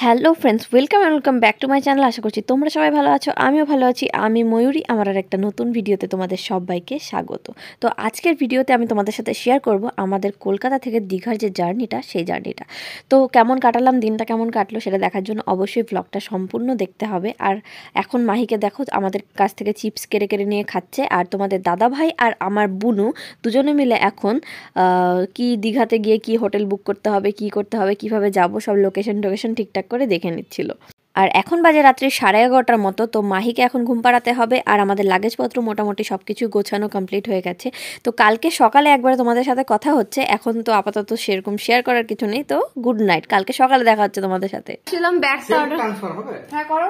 Hello friends, welcome back to my channel. আশা করছি তোমরা সবাই ভালো আছো, আমিও ভালো আছি। আমি ময়ূরী, আমার আর একটা নতুন ভিডিওতে তোমাদের সবাইকে স্বাগত। তো আজকের ভিডিওতে আমি তোমাদের সাথে শেয়ার করব আমাদের কলকাতা থেকে দীঘার যে জার্নিটা, সেই জার্নিটা। তো কেমন কাটালাম, দিনটা কেমন কাটলো সেটা দেখার জন্য অবশ্যই ব্লগটা সম্পূর্ণ দেখতে হবে। আর এখন মাহিকে দেখো আমাদের কাছ থেকে চিপস কেড়ে কেড়ে নিয়ে খাচ্ছে, আর তোমাদের দাদা ভাই আর আমার বুনু দুজনে মিলে এখন কি দীঘাতে গিয়ে কি হোটেল বুক করতে হবে, কি করতে হবে, কিভাবে যাব, সব লোকেশন ঠিকঠাক করে দেখে নিচ্ছিল। আর এখন বাজে রাত্রি 11:30টার মতো। তো মাহিকে এখন ঘুম পাড়াতে হবে, আর আমাদের লাগেজপত্র মোটামুটি সব কিছু গোছানো কমপ্লিট হয়ে গেছে। তো কালকে সকালে একবার তোমাদের সাথে কথা হচ্ছে, এখন তো আপাতত সেরকম শেয়ার করার কিছু নেই। তো গুড নাইট, কালকে সকালে দেখা হচ্ছে তোমাদের সাথে। ছিলাম ব্যাগটা অর্ডার। হ্যাঁ করো।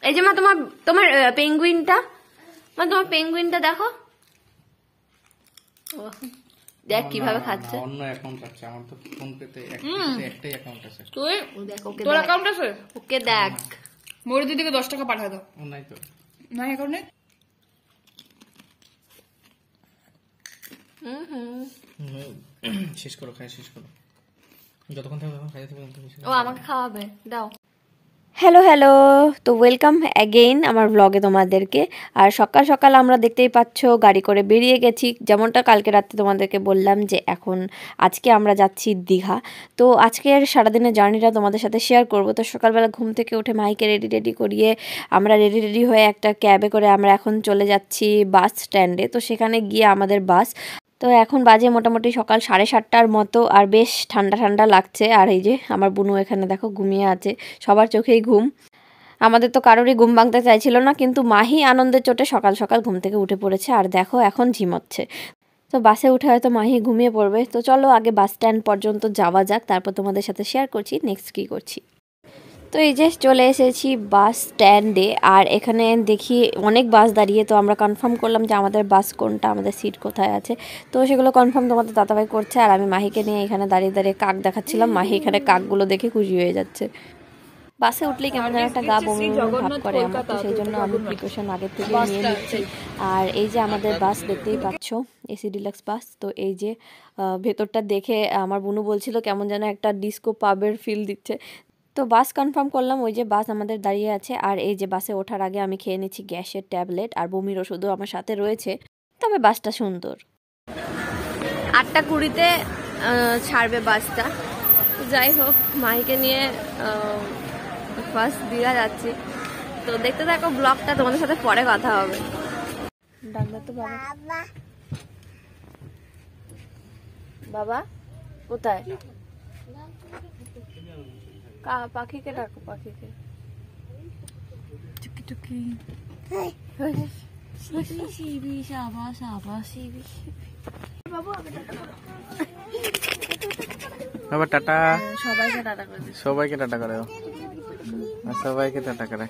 এই যে মা তোমার তোমার পেঙ্গুইনটা, মা তোমার পেঙ্গুইনটা দেখো, দেখ কিভাবে খাচ্ছে। অন্য অ্যাকাউন্ট আছে আমার, তো ফোন পেতে একটাই অ্যাকাউন্ট আছে। তুই দেখ, ওকে তোর অ্যাকাউন্ট আছে? ওকে দেখ, মরি দিদিকে 10 টাকা পাঠা দাও। ও নাই তো, না অ্যাকাউন্টে। শেষ করো, খাই শেষ করো। যতক্ষণ থাকবে তখন খাইতে থাকবে। ও আমাকে খাওয়াবে, দাও। হ্যালো, তো ওয়েলকাম অ্যাগেইন আমার ব্লগে তোমাদেরকে। আর সকাল সকাল আমরা দেখতেই পাচ্ছ গাড়ি করে বেরিয়ে গেছি, যেমনটা কালকে রাতে তোমাদেরকে বললাম যে আজকে আমরা যাচ্ছি দীঘা। তো আজকের সারাদিনের জার্নিটা তোমাদের সাথে শেয়ার করব। তো সকালবেলা ঘুম থেকে উঠে মাইকে রেডি করিয়ে আমরা রেডি হয়ে একটা ক্যাবে করে আমরা এখন চলে যাচ্ছি বাস স্ট্যান্ডে। তো সেখানে গিয়ে আমাদের বাস। তো এখন বাজে মোটামুটি সকাল 7:30টার মতো, আর বেশ ঠান্ডা লাগছে। আর এই যে আমার বুনু এখানে দেখো ঘুমিয়ে আছে, সবার চোখেই ঘুম। আমাদের তো কারোরই ঘুম ভাঙতে চাইছিল না, কিন্তু মাহি আনন্দের চোটে সকাল সকাল ঘুম থেকে উঠে পড়েছে, আর দেখো এখন ঝিমোচ্ছে। তো বাসে উঠে হয়তো মাহি ঘুমিয়ে পড়বে। তো চলো আগে বাস স্ট্যান্ড পর্যন্ত যাওয়া যাক, তারপর তোমাদের সাথে শেয়ার করছি নেক্সট কী করছি। তো এই যে চলে এসেছি বাস স্ট্যান্ডে, আর এখানে দেখি অনেক বাস দাঁড়িয়ে। তো আমরা কনফার্ম করলাম যে আমাদের বাস কোনটা, আমাদের সিট কোথায় আছে। তো সেগুলো কনফার্ম তোমাদের দাদাভাই করছে, আর আমি মাহিকে নিয়ে এখানে দাঁড়িয়ে কাক দেখাচ্ছিলাম। মাহি এখানে কাকগুলো দেখে খুশি হয়ে যাচ্ছে। বাসে উঠলেই কেমন যেন একটা গা বমি ভাব করে আমার, তো সেই জন্য আমি প্রিকশন আগের থেকে নিয়ে নিচ্ছি। আর এই যে আমাদের বাস দেখতেই পাচ্ছ, এসি ডিলাক্স বাস। তো এই যে ভেতরটা দেখে আমার বুনু বলছিল কেমন যেন একটা ডিস্কো পাবের ফিল দিচ্ছে। তো বাস কনফার্ম করলাম, ওই যে বাস আমাদের দাঁড়িয়ে আছে। আর এই যে বাসে ওঠার আগে আমি খেয়ে নিচ্ছি গ্যাসের ট্যাবলেট, আর বমির ওষুধও আমার সাথে রয়েছে। তবে বাসটা সুন্দর। 8:20-তে ছাড়বে বাসটা। যাই হোক, মাইকে নিয়ে ফার্স্ট দীঘা যাচ্ছি। তো দেখতে থাকো ব্লগটা, তোমাদের সাথে পরে কথা হবে। ডাকবে তো বাবা। বাবা কোথায়? পাখিকে ডাকো, পাখিকে। টুকি টুকি বাবা টাটা। সবাইকে টাটা করে দিই। সবাইকে টাটা করে, সবাইকে টাটা করে।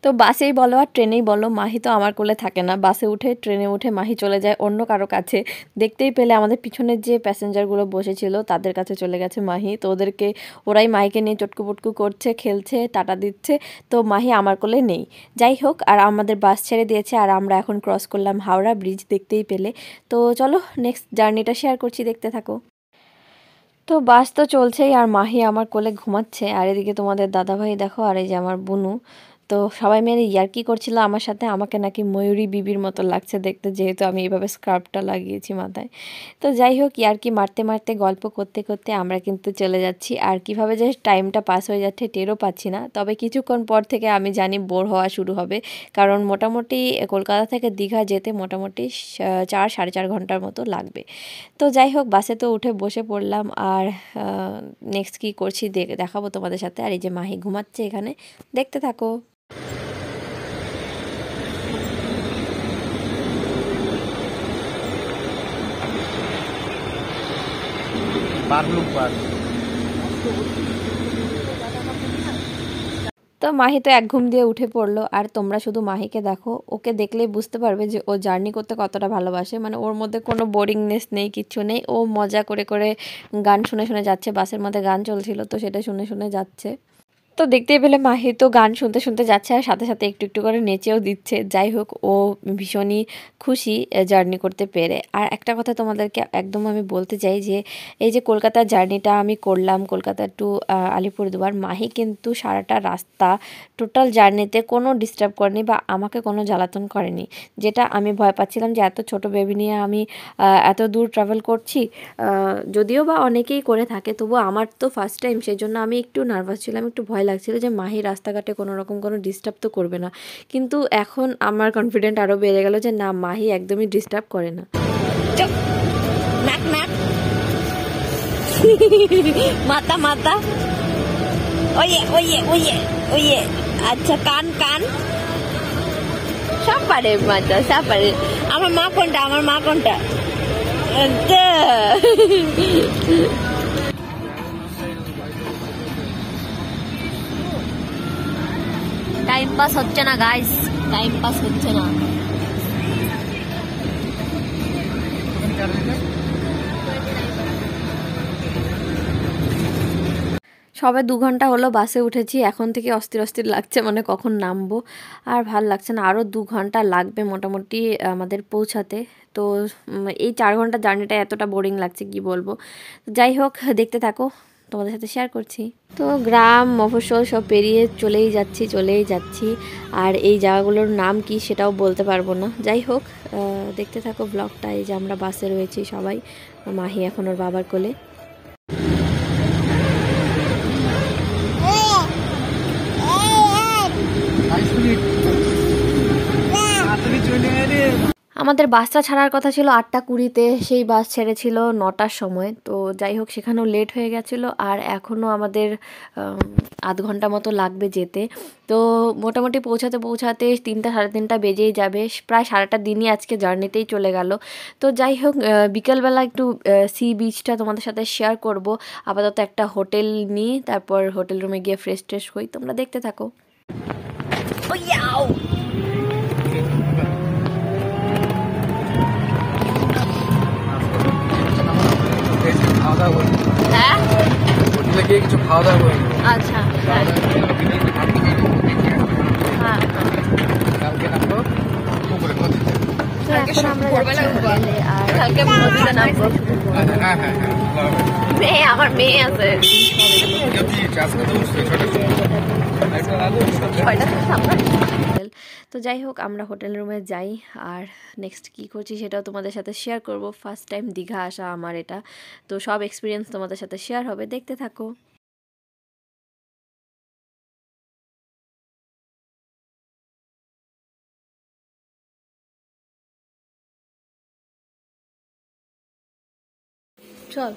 তো বাসেই বলো আর ট্রেনেই বলো, মাহি তো আমার কোলে থাকে না। বাসে উঠে ট্রেনে উঠে মাহি চলে যায় অন্য কারো কাছে। দেখতেই পেলে আমাদের পিছনের যে প্যাসেঞ্জারগুলো বসেছিল তাদের কাছে চলে গেছে মাহি। তো ওরাই মাহিকে নিয়ে চটকু পটকু করছে, খেলছে, টাটা দিচ্ছে। তো মাহি আমার কোলে নেই। যাই হোক, আর আমাদের বাস ছেড়ে দিয়েছে, আর আমরা এখন ক্রস করলাম হাওড়া ব্রিজ, দেখতেই পেলে। তো চলো নেক্সট জার্নিটা শেয়ার করছি, দেখতে থাকো। তো বাস তো চলছেই, আর মাহি আমার কোলে ঘুমাচ্ছে। আর এদিকে তোমাদের দাদাভাই দেখো, আর এই যে আমার বুনু। তো সবাই মিলে ইয়ার্কি করছিল আমার সাথে, আমাকে নাকি ময়ূরী বিবির মতো লাগছে দেখতে, যেহেতু আমি এইভাবে স্কার্ফটা লাগিয়েছি মাথায়। তো যাই হোক, ইয়ার্কি মারতে গল্প করতে আমরা কিন্তু চলে যাচ্ছি। আর কিভাবে যে টাইমটা পাস হয়ে যাচ্ছে টেরও পাচ্ছি না। তবে কিছুক্ষণ পর থেকে আমি জানি বোর হওয়া শুরু হবে, কারণ মোটামুটি কলকাতা থেকে দীঘা যেতে মোটামুটি 4-4.5 ঘন্টার মতো লাগবে। তো যাই হোক, বাসে তো উঠে বসে পড়লাম, আর নেক্সট কী করছি দেখাবো তোমাদের সাথে। আর এই যে মাহি ঘুমাচ্ছে এখানে, দেখতে থাকো। তো মাহি তো এক ঘুম দিয়ে উঠে পড়লো, আর তোমরা শুধু মাহিকে দেখো, ওকে দেখলেই বুঝতে পারবে যে ও জার্নি করতে কতটা ভালোবাসে। মানে ওর মধ্যে কোনো বোরিংনেস নেই, কিচ্ছু নেই। ও মজা করে গান শুনে যাচ্ছে। বাসের মধ্যে গান চলছিল, তো সেটা শুনে যাচ্ছে। তো দেখতেই পেলে মাহি তো গান শুনতে শুনতে যাচ্ছে আর সাথে সাথে একটু একটু করে নেচেও দিচ্ছে। যাই হোক, ও ভীষণই খুশি জার্নি করতে পেরে। আর একটা কথা তোমাদেরকে একদম আমি বলতে চাই যে এই যে কলকাতার জার্নিটা আমি করলাম, কলকাতা টু আলিপুরদুয়ার, মাহি কিন্তু সারাটা রাস্তা টোটাল জার্নিতে কোনো ডিস্টার্ব করেনি বা আমাকে কোনো জ্বালাতন করেনি। যেটা আমি ভয় পাচ্ছিলাম যে এত ছোট বেবি নিয়ে আমি এত দূর ট্রাভেল করছি, যদিও বা অনেকেই করে থাকে, তবু আমার তো ফার্স্ট টাইম, সেই জন্য আমি একটু নার্ভাস ছিলাম, একটু ভয় লাগছিল যে মাহি রাস্তাঘাটে কোনো রকম কোনো ডিস্টার্ব তো করবে না। কিন্তু এখন আমার কনফিডেন্ট আরও বেড়ে গেল যে না, মাহি একদমই ডিস্টার্ব করে না। নাক নাক মাথা মাথা, ওয়ে ওয়ে ওয়ে ওয়ে, আচ্ছা কান কান, সব পারে মাথা, সব পারে। আমার মা কোনটা, আমার মা কোনটা? টাইম পাস হচ্ছে না গাইস, টাইম পাস হচ্ছে না। সবে 2 ঘন্টা হলো বাসে উঠেছি, এখন থেকে অস্থির অস্থির লাগছে, মানে কখন নামবো আর ভাল লাগছে না। আরও 2 ঘন্টা লাগবে মোটামুটি আমাদের পৌঁছাতে। তো এই 4 ঘন্টা জার্নিটা এতটা বোরিং লাগছে কি বলবো। যাই হোক, দেখতে থাকো, তোমাদের সাথে শেয়ার করছি। তো গ্রাম মফস্বল সব পেরিয়ে চলেই যাচ্ছি। আর এই জায়গাগুলোর নাম কি সেটাও বলতে পারবো না। যাই হোক, দেখতে থাকো ব্লগটা। এই যে আমরা বাসে রয়েছি সবাই, মাহি এখন ওর বাবার কোলে। আমাদের বাসটা ছাড়ার কথা ছিল 8:20-তে, সেই বাস ছেড়েছিল 9টার সময়। তো যাই হোক, সেখানেও লেট হয়ে গেছিলো আর এখনও আমাদের আধ ঘন্টা মতো লাগবে যেতে। তো মোটামুটি পৌঁছাতে 3টা সাড়ে 3টা বেজেই যাবে। প্রায় সারাটা দিনই আজকে জার্নিতেই চলে গেল। তো যাই হোক, বিকেলবেলা একটু সি বিচটা তোমাদের সাথে শেয়ার করব। আপাতত একটা হোটেল নিই, তারপর হোটেল রুমে গিয়ে ফ্রেশ ট্রেশ হই। তোমরা দেখতে থাকো। হ্যাঁ, হোটেলে গিয়ে কিছু খাওয়া দাওয়া করবো। আচ্ছা, হ্যাঁ হ্যাঁ। কালকে নামবো পুকুরে নদীতে। তো এখন আমরা যাচ্ছি হোটেলে, আর কালকে নদীতে নামবো। হ্যাঁ হ্যাঁ হ্যাঁ, মেয়ে, আমার মেয়ে আছে। তো যাই হোক, আমরা হোটেল রুমে যাই আর নেক্সট কি করছি সেটাও তোমাদের সাথে শেয়ার করব। ফার্স্ট টাইম দীঘা আসা আমার এটা, তো সব এক্সপিরিয়েন্স তোমাদের সাথে শেয়ার হবে, দেখতে থাকো। চল।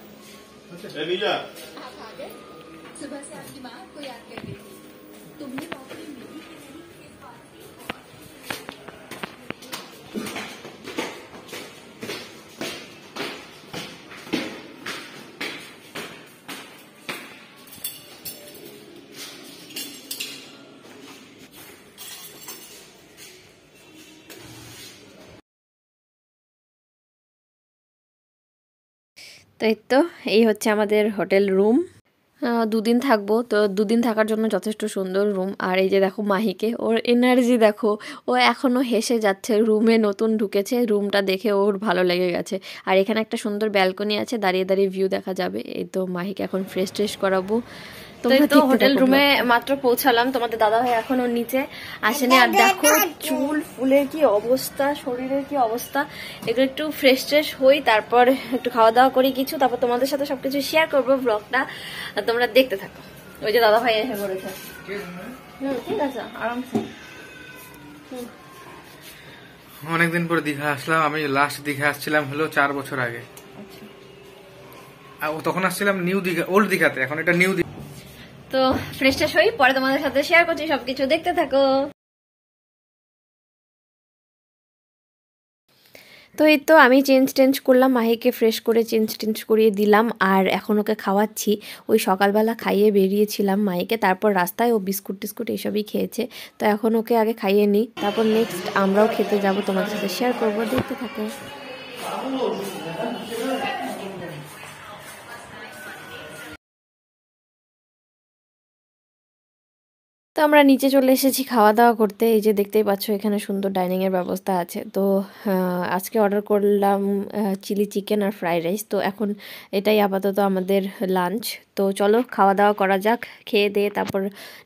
তো এই হচ্ছে আমাদের হোটেল রুম। 2 দিন থাকবো, তো 2 দিন থাকার জন্য যথেষ্ট সুন্দর রুম। আর এই যে দেখো মাহিকে, ওর এনার্জি দেখো, ও এখনও হেসে যাচ্ছে। রুমে নতুন ঢুকেছে, রুমটা দেখে ওর ভালো লেগে গেছে। আর এখানে একটা সুন্দর ব্যালকনি আছে, দাঁড়িয়ে দাঁড়িয়ে ভিউ দেখা যাবে। এই তো মাহিকে এখন ফ্রেশ ট্রেশ করাবো। তো হোটেল রুমে মাত্র পৌঁছালাম, তোমাদের দাদা ভাই এখনো নিচে আসেনি। আর দেখো চুল ফুলের কি অবস্থা, শরীরের কি অবস্থা। এগুলো একটু ফ্রেশ ট্রেশ হই, তারপর একটু খাওয়া দাওয়া করি কিছু, তারপর তোমাদের সাথে সবকিছু শেয়ার করবো ব্লগটা। তোমরা দেখতে থাকো। ওই যে দাদা ভাই এসে পড়েছে। ঠিক আছে, আরামসে। অনেকদিন পরে দীঘা আসলাম। আমি লাস্ট দীঘা আসছিলাম হলো 4 বছর আগে। আর তখন আসছিলাম নিউ দীঘা, ওল্ড দীঘাতে, এখন এটা নিউ দীঘা। তো ফ্রেশ ট্রেশ হই, পরে তোমাদের সাথে শেয়ার করছি সবকিছু, দেখতে থাকো। তো এই তো আমি চেঞ্জ করলাম, মাহিকে ফ্রেশ করে চেঞ্জ করিয়ে দিলাম। আর এখন ওকে খাওয়াচ্ছি। ওই সকালবেলা খাইয়ে বেরিয়েছিলাম মাহিকে, তারপর রাস্তায় ও বিস্কুট টিস্কুট এইসবই খেয়েছে। তো এখন ওকে আগে খাইয়ে নিই, তারপর নেক্সট আমরাও খেতে যাব, তোমাদের সাথে শেয়ার করবো, দেখতে থাকো। আমরা নিচে চলে এসেছি খাওয়া দাওয়া করতে। এই যে দেখতেই পাচ্ছ এখানে সুন্দর ডাইনিংয়ের ব্যবস্থা আছে। তো আজকে অর্ডার করলাম চিলি চিকেন আর ফ্রাইড রাইস। তো এখন এটাই আপাতত আমাদের লাঞ্চ। তো চলো খাওয়া দাওয়া করা যাক, খেয়ে দিয়ে তারপর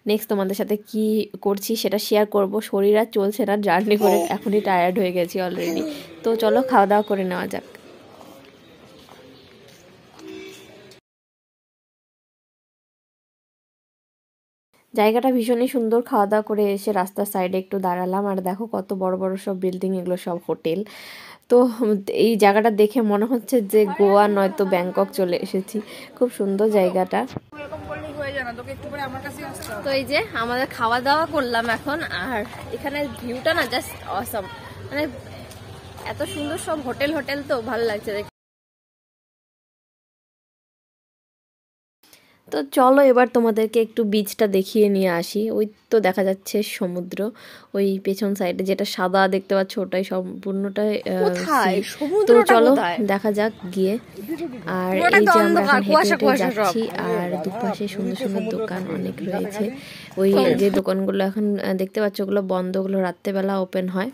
নেক্সট তোমাদের সাথে কি করছি সেটা শেয়ার করব। শরীর আর চলছে না, জার্নি করে এখনই টায়ার্ড হয়ে গেছি অলরেডি। তো চলো খাওয়া দাওয়া করে নেওয়া যাক। জায়গাটা ভীষণই সুন্দর। খাওয়া দাওয়া করে এসে রাস্তার সাইডে একটু দাঁড়ালাম, আর দেখো কত বড় বড় সব বিল্ডিং, এগুলো সব হোটেল। তো এই জায়গাটা দেখে মনে হচ্ছে যে গোয়া নয়তো ব্যাংকক চলে এসেছি। খুব সুন্দর জায়গাটা। তো এই যে আমাদের খাওয়া দাওয়া করলাম এখন, আর এখানে ভিউটা না জাস্ট অসাম, মানে এত সুন্দর সব হোটেল হোটেল, তো ভালো লাগছে দেখে। তো চলো এবার তোমাদেরকে একটু বিচটা দেখিয়ে নিয়ে আসি। ওই তো দেখা যাচ্ছে সমুদ্র, ওই পেছন সাইডে যেটা সাদা দেখতে পাচ্ছ ওটাই সম্পূর্ণটাই তো চলো দেখা যাক গিয়ে। আর এই যে আমরা এখন হেঁটে হেঁটে যাচ্ছি, আর দুপাশে সুন্দর সুন্দর দোকান অনেক রয়েছে। ওই যে দোকানগুলো এখন দেখতে পাচ্ছ ওগুলো বন্ধ, ওগুলো রাত্রেবেলা ওপেন হয়।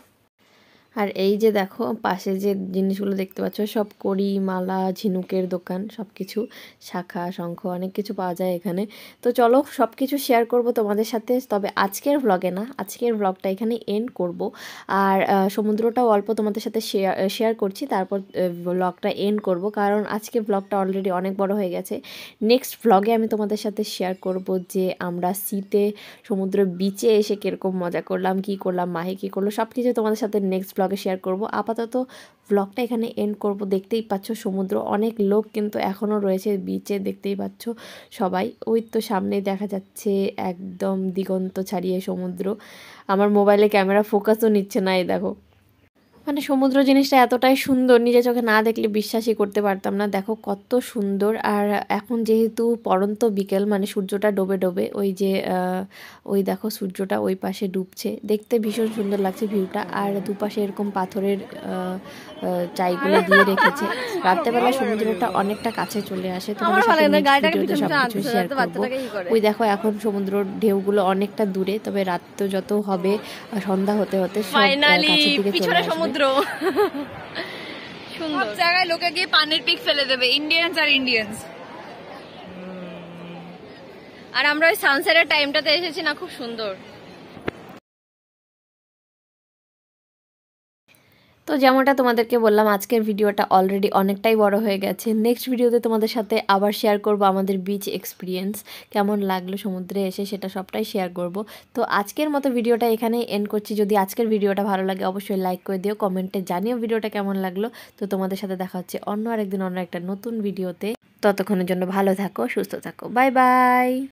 আর এই যে দেখো পাশে যে জিনিসগুলো দেখতে পাচ্ছ সব কড়ি, মালা, ঝিনুকের দোকান, সব কিছু শাখা শঙ্খ অনেক কিছু পাওয়া যায় এখানে। তো চলো সব কিছু শেয়ার করব তোমাদের সাথে, তবে আজকের ব্লগে না, আজকের ব্লগটা এখানে এন্ড করব। আর সমুদ্রটাও অল্প তোমাদের সাথে শেয়ার করছি, তারপর ব্লগটা এন্ড করব, কারণ আজকে ব্লগটা অলরেডি অনেক বড় হয়ে গেছে। নেক্সট ব্লগে আমি তোমাদের সাথে শেয়ার করব যে আমরা সিতে সমুদ্র বিচে এসে কীরকম মজা করলাম, কি করলাম, মাহি কী করলো, সব কিছু তোমাদের সাথে নেক্সট ব্লগে শেয়ার করব। আপাতত ব্লগটা এখানে এন্ড করব। দেখতেই পাচ্ছ সমুদ্র, অনেক লোক কিন্তু এখনও রয়েছে বিচে, দেখতেই পাচ্ছ সবাই। ওই তো সামনেই দেখা যাচ্ছে একদম দিগন্ত ছাড়িয়ে সমুদ্র। আমার মোবাইলে ক্যামেরা ফোকাসও নিচ্ছে না, এই দেখো। মানে সমুদ্র জিনিসটা এতটাই সুন্দর, নিজে চোখে না দেখলে বিশ্বাসই করতে পারতাম না। দেখো কত সুন্দর। আর এখন যেহেতু পড়ন্ত বিকেল, মানে সূর্যটা ডোবে ডোবে, ওই যে ওই দেখো সূর্যটা ওই পাশে ডুবছে, দেখতে ভীষণ সুন্দর লাগছে ভিউটা। আর দুপাশে এরকম পাথরের চাইগুলো দিয়ে রেখেছে। রাত্রেবেলা সমুদ্রটা অনেকটা কাছে চলে আসে। তোমাদের সাথে ভিডিওতে সবকিছু শেয়ার করবো। ওই দেখো এখন সমুদ্র ঢেউগুলো অনেকটা দূরে, তবে রাত তো যত হবে সন্ধ্যা হতে হতে সব কাছের দিকে চলে আসবে। সব জায়গায় লোকে গিয়ে পানির পিক ফেলে দেবে, ইন্ডিয়ানস আর ইন্ডিয়ানস। আর আমরা ওই সানসেটের টাইমটাতে এসেছি না, খুব সুন্দর। তো যেমনটা তোমাদেরকে বললাম আজকের ভিডিওটা অলরেডি অনেকটাই বড় হয়ে গেছে। নেক্সট ভিডিওতে তোমাদের সাথে আবার শেয়ার করব আমাদের বিচ এক্সপিরিয়েন্স, কেমন লাগলো সমুদ্রে এসে, সেটা সবটাই শেয়ার করব। তো আজকের মতো ভিডিওটা এখানেই এন্ড করছি। যদি আজকের ভিডিওটা ভালো লাগে অবশ্যই লাইক করে দিও, কমেন্টে জানিও ভিডিওটা কেমন লাগলো। তো তোমাদের সাথে দেখা হচ্ছে অন্য আরেকদিন অন্য একটা নতুন ভিডিওতে। ততক্ষণের জন্য ভালো থাকো, সুস্থ থাকো, বাই বাই।